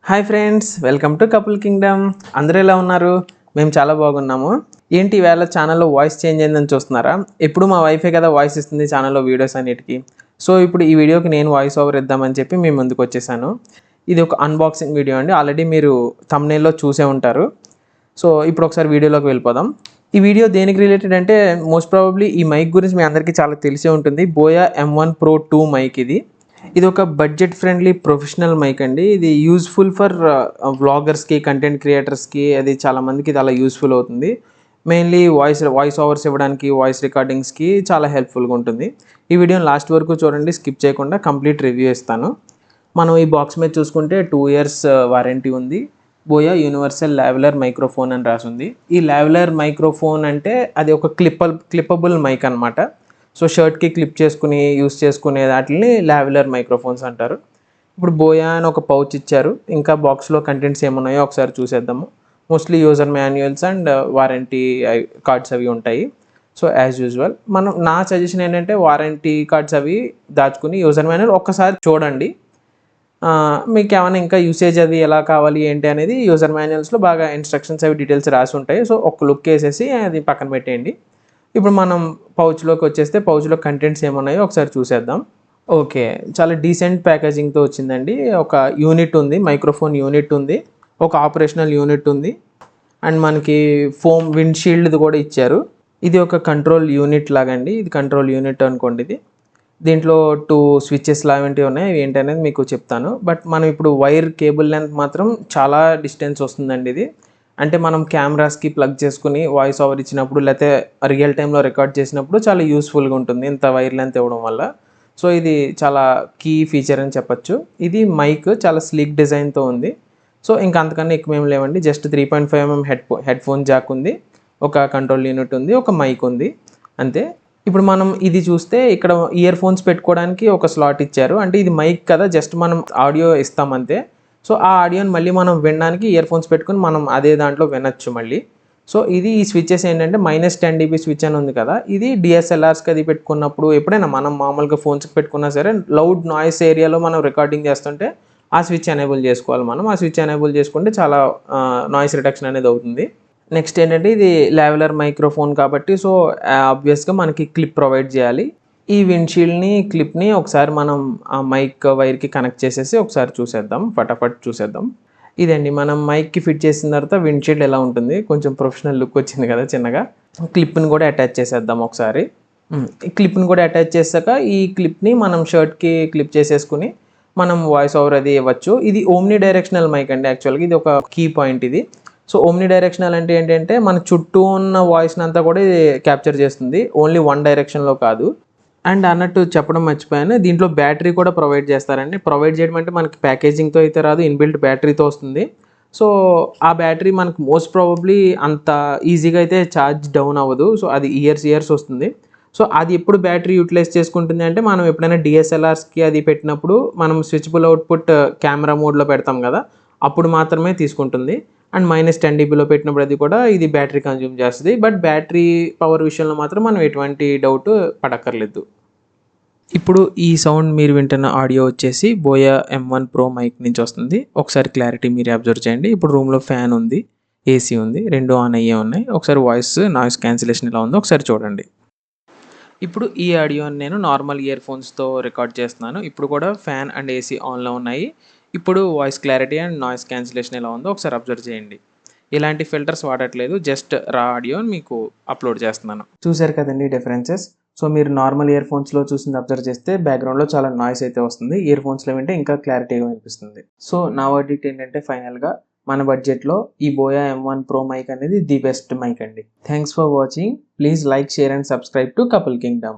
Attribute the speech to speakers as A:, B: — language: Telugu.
A: Hi friends, welcome to couple Kingdom. అందరూ ఎలా ఉన్నారు? మేము చాలా బాగున్నాము. ఏంటి ఈవేళ ఛానల్లో వాయిస్ చేంజ్ అయిందని చూస్తున్నారా? ఎప్పుడు మా వైఫే కదా వాయిస్ ఇస్తుంది ఛానల్లో వీడియోస్ అన్నిటికీ. సో ఇప్పుడు ఈ వీడియోకి నేను వాయిస్ ఓవర్ ఇద్దామని చెప్పి మేము ముందుకు వచ్చేసాను. ఇది ఒక అన్బాక్సింగ్ వీడియో అండి. ఆల్రెడీ మీరు థంబ్నెయిల్లో చూసే ఉంటారు. సో ఇప్పుడు ఒకసారి వీడియోలోకి వెళ్ళిపోదాం. ఈ వీడియో దేనికి రిలేటెడ్ అంటే మోస్ట్ ప్రాబబ్లీ ఈ మైక్ గురించి మీ అందరికీ చాలా తెలిసే ఉంటుంది. బోయా M1 Pro 2 మైక్ ఇది ఒక బడ్జెట్ ఫ్రెండ్లీ ప్రొఫెషనల్ మైక్ అండి. ఇది యూజ్ఫుల్ ఫర్ వ్లాగర్స్కి, కంటెంట్ క్రియేటర్స్కి, అది చాలామందికి ఇది అలా యూస్ఫుల్ అవుతుంది. మెయిన్లీ వాయిస్ ఓవర్స్ ఇవ్వడానికి, వాయిస్ రికార్డింగ్స్కి చాలా హెల్ప్ఫుల్గా ఉంటుంది. ఈ వీడియోని లాస్ట్ వరకు చూడండి, స్కిప్ చేయకుండా కంప్లీట్ రివ్యూ ఇస్తాను. మనం ఈ బాక్స్ మీద చూసుకుంటే 2 years వారంటీ ఉంది. బోయా యూనివర్సల్ లావెలర్ మైక్రోఫోన్ అని రాసింది. ఈ లావెలర్ మైక్రోఫోన్ అంటే అది ఒక క్లిప్పబుల్ మైక్ అనమాట. సో షర్ట్కి క్లిప్ చేసుకుని యూస్ చేసుకునే వాటిని లావెలర్ మైక్రోఫోన్స్ అంటారు. ఇప్పుడు బోయా అని ఒక పౌచ్ ఇచ్చారు. ఇంకా బాక్స్లో కంటెంట్స్ ఏమున్నాయో ఒకసారి చూసేద్దాము. Mostly user manuals and warranty cards అవి ఉంటాయి. సో యాజ్ యూజువల్ నా సజెషన్ ఏంటంటే వారంటీ కార్డ్స్ అవి దాచుకుని యూజర్ మాన్యువల్ ఒక్కసారి చూడండి. మీకు ఏమైనా ఇంకా యూసేజ్ అది ఎలా కావాలి ఏంటి అనేది యూజర్ మాన్యువల్స్లో బాగా ఇన్స్ట్రక్షన్స్ అవి డీటెయిల్స్ రాసి ఉంటాయి. సో ఒక లుక్ వేసేసి అది పక్కన పెట్టేయండి. ఇప్పుడు మనం పౌచ్లోకి వచ్చేస్తే పౌచ్లో కంటెంట్స్ ఏమున్నాయో ఒకసారి చూసేద్దాం. ఓకే, చాలా డీసెంట్ ప్యాకేజింగ్తో వచ్చిందండి. ఒక యూనిట్ ఉంది, మైక్రోఫోన్ యూనిట్ ఉంది, ఒక ఆపరేషనల్ యూనిట్ ఉంది, అండ్ మనకి ఫోమ్ విండ్షీల్డ్ కూడా ఇచ్చారు. ఇది ఒక కంట్రోల్ యూనిట్ లాగండి. ఇది కంట్రోల్ యూనిట్ అనుకోండి. దీంట్లో 2 స్విచ్చెస్ లాంటివి ఉన్నాయి. అవి ఏంటనేది మీకు చెప్తాను. బట్ మనం ఇప్పుడు వైర్ కేబుల్ లెంత్ మాత్రం చాలా డిస్టెన్స్ వస్తుందండి. ఇది అంటే మనం కెమెరాస్కి ప్లగ్ చేసుకుని వాయిస్ ఓవర్ ఇచ్చినప్పుడు, లేకపోతే రియల్ టైంలో రికార్డ్ చేసినప్పుడు చాలా యూస్ఫుల్గా ఉంటుంది ఇంత వైర్ లెంత్ ఇవ్వడం వల్ల. సో ఇది చాలా కీ ఫీచర్ అని చెప్పచ్చు. ఇది మైక్ చాలా స్లీక్ డిజైన్తో ఉంది. సో ఇంకా అంతకన్నా ఎక్కువ ఏం లేవండి. Just 3.5mm head phone Jack ఉంది, ఒక కంట్రోల్ యూనిట్ ఉంది, ఒక మైక్ ఉంది, అంతే. ఇప్పుడు మనం ఇది చూస్తే ఇక్కడ ఇయర్ ఫోన్స్ పెట్టుకోవడానికి ఒక స్లాట్ ఇచ్చారు. అంటే ఇది మైక్ కదా, జస్ట్ మనం ఆడియో ఇస్తాం అంతే. సో ఆ ఆడియోని మళ్ళీ మనం వినడానికి ఇయర్ ఫోన్స్ పెట్టుకుని మనం అదే దాంట్లో వినొచ్చు మళ్ళీ. సో ఇది ఈ స్విచ్చెస్ ఏంటంటే -10 dB స్విచ్ అని ఉంది కదా, ఇది DSLRస్కి అది పెట్టుకున్నప్పుడు ఎప్పుడైనా మనం మామూలుగా ఫోన్స్కి పెట్టుకున్నా సరే లౌడ్ నాయిస్ ఏరియాలో మనం రికార్డింగ్ చేస్తుంటే ఆ స్విచ్ ఎనేబుల్ చేసుకోవాలి మనం. ఆ స్విచ్ ఎనేబుల్ చేసుకుంటే చాలా నాయిస్ రిడక్షన్ అనేది అవుతుంది. నెక్స్ట్ ఏంటంటే ఇది లావెలర్ మైక్రోఫోన్ కాబట్టి సో ఆబ్వియస్గా మనకి క్లిప్ ప్రొవైడ్ చేయాలి. ఈ విండ్షీల్డ్ని క్లిప్ని ఒకసారి మనం ఆ మైక్ వైర్కి కనెక్ట్ చేసేసి ఒకసారి చూసేద్దాం, ఫటాఫట్ చూసేద్దాం. ఇదండి మనం మైక్కి ఫిట్ చేసిన తర్వాత విండ్షీల్డ్ ఎలా ఉంటుంది, కొంచెం ప్రొఫెషనల్ లుక్ వచ్చింది కదా చిన్నగా. క్లిప్ని కూడా అటాచ్ చేసేద్దాం ఒకసారి. ఈ క్లిప్ని కూడా అటాచ్ చేశాక ఈ క్లిప్ని మనం షర్ట్కి క్లిప్ చేసేసుకుని మనం వాయిస్ ఓవర్ అది ఇవ్వచ్చు. ఇది ఓమ్ని డైరెక్షనల్ మైక్ అండి. యాక్చువల్గా ఇది ఒక కీ పాయింట్ ఇది. సో ఓమ్ని డైరెక్షనల్ అంటే ఏంటంటే మన చుట్టూ ఉన్న వాయిస్ని అంతా కూడా ఇది క్యాప్చర్ చేస్తుంది, ఓన్లీ వన్ డైరెక్షన్లో కాదు. అండ్ అన్నట్టు చెప్పడం మర్చిపోయాను, దీంట్లో బ్యాటరీ కూడా ప్రొవైడ్ చేస్తారండి. ప్రొవైడ్ చేయడం అంటే మనకి ప్యాకేజింగ్తో అయితే రాదు, ఇన్బిల్ట్ బ్యాటరీతో వస్తుంది. సో ఆ బ్యాటరీ మనకు మోస్ట్ ప్రాబబ్లీ అంత ఈజీగా అయితే ఛార్జ్ డౌన్ అవ్వదు. సో అది ఇయర్స్ వస్తుంది. సో అది ఎప్పుడు బ్యాటరీ యూటిలైజ్ చేసుకుంటుంది అంటే మనం ఎప్పుడైనా DSLRస్కి అది పెట్టినప్పుడు మనం స్విచబుల్ అవుట్పుట్ కెమెరా మోడ్లో పెడతాం కదా, అప్పుడు మాత్రమే తీసుకుంటుంది. అండ్ -10 dBలో పెట్టినప్పుడు అది కూడా ఇది బ్యాటరీ కన్జ్యూమ్ చేస్తుంది. బట్ బ్యాటరీ పవర్ విషయంలో మాత్రం మనం ఎటువంటి డౌట్ పడక్కర్లేదు. ఇప్పుడు ఈ సౌండ్ మీరు వింటున్న ఆడియో వచ్చేసి బోయా M1 Pro మైక్ నుంచి వస్తుంది. ఒకసారి క్లారిటీ మీరు అబ్జర్వ్ చేయండి. ఇప్పుడు రూమ్లో ఫ్యాన్ ఉంది, AC ఉంది, 2 ఆన్ అయ్యే ఉన్నాయి. ఒకసారి నాయిస్ క్యాన్సిలేషన్ ఎలా ఉందో ఒకసారి చూడండి. ఇప్పుడు ఈ ఆడియోని నేను నార్మల్ ఇయర్ ఫోన్స్తో రికార్డ్ చేస్తున్నాను. ఇప్పుడు కూడా ఫ్యాన్ అండ్ AC ఆన్లో ఉన్నాయి. ఇప్పుడు voice clarity and noise cancellation ఎలా ఉందో ఒకసారి అబ్జర్వ్ చేయండి. ఇలాంటి ఫిల్టర్స్ వాడట్లేదు, జస్ట్ రా ఆడియోని మీకు అప్లోడ్ చేస్తున్నాను. చూశారు కదండి డిఫరెన్సెస్. సో మీరు నార్మల్ ఇయర్ ఫోన్స్లో చూసింది అబ్జర్వ్ చేస్తే బ్యాక్గ్రౌండ్లో చాలా నాయిస్ అయితే వస్తుంది, ఇయర్ ఫోన్స్లో వింటే ఇంకా క్లారిటీగా వినిపిస్తుంది. సో నా వర్డిక్ట్ ఏంటంటే ఫైనల్గా మన బడ్జెట్లో ఈ బోయా M1 Pro మైక్ అనేది ది బెస్ట్ మైక్ అండి. Thanks for watching. Please like, share and subscribe to couple Kingdom.